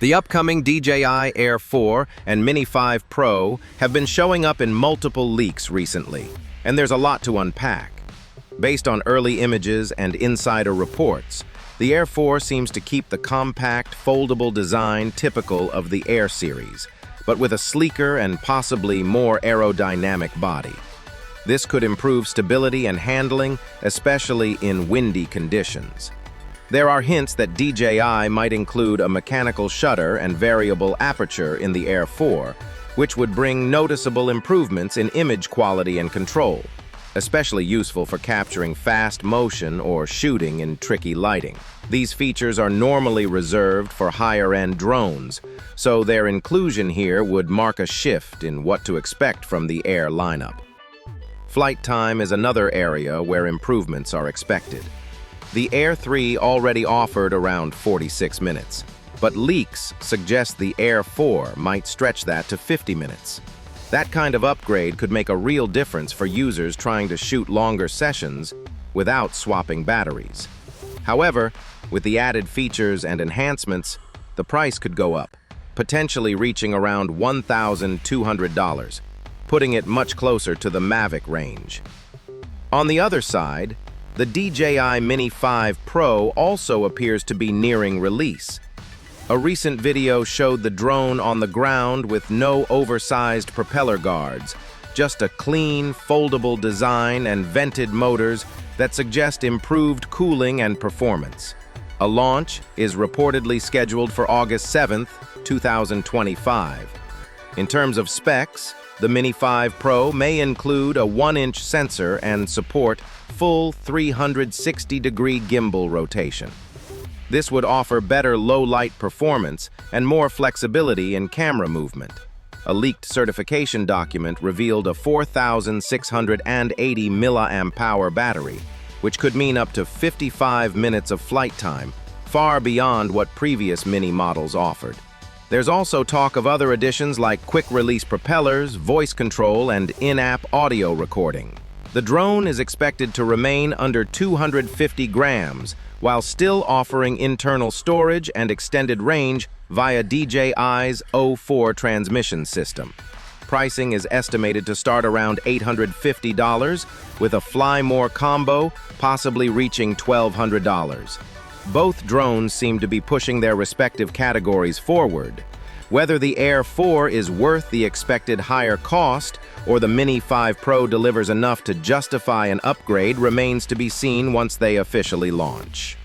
The upcoming DJI Air 4 and Mini 5 Pro have been showing up in multiple leaks recently, and there's a lot to unpack. Based on early images and insider reports, the Air 4 seems to keep the compact, foldable design typical of the Air series, but with a sleeker and possibly more aerodynamic body. This could improve stability and handling, especially in windy conditions. There are hints that DJI might include a mechanical shutter and variable aperture in the Air 4, which would bring noticeable improvements in image quality and control, especially useful for capturing fast motion or shooting in tricky lighting. These features are normally reserved for higher-end drones, so their inclusion here would mark a shift in what to expect from the Air lineup. Flight time is another area where improvements are expected. The Air 3 already offered around 46 minutes, but leaks suggest the Air 4 might stretch that to 50 minutes. That kind of upgrade could make a real difference for users trying to shoot longer sessions without swapping batteries. However, with the added features and enhancements, the price could go up, potentially reaching around $1,200, putting it much closer to the Mavic range. On the other side, the DJI Mini 5 Pro also appears to be nearing release. A recent video showed the drone on the ground with no oversized propeller guards, just a clean, foldable design and vented motors that suggest improved cooling and performance. A launch is reportedly scheduled for August 7th, 2025. In terms of specs, the Mini 5 Pro may include a 1-inch sensor and support full 360-degree gimbal rotation. This would offer better low-light performance and more flexibility in camera movement. A leaked certification document revealed a 4,680 mAh battery, which could mean up to 55 minutes of flight time, far beyond what previous Mini models offered. There's also talk of other additions like quick-release propellers, voice control, and in-app audio recording. The drone is expected to remain under 250 grams, while still offering internal storage and extended range via DJI's O4 transmission system. Pricing is estimated to start around $850, with a Fly More combo possibly reaching $1,200. Both drones seem to be pushing their respective categories forward. Whether the Air 4 is worth the expected higher cost or the Mini 5 Pro delivers enough to justify an upgrade remains to be seen once they officially launch.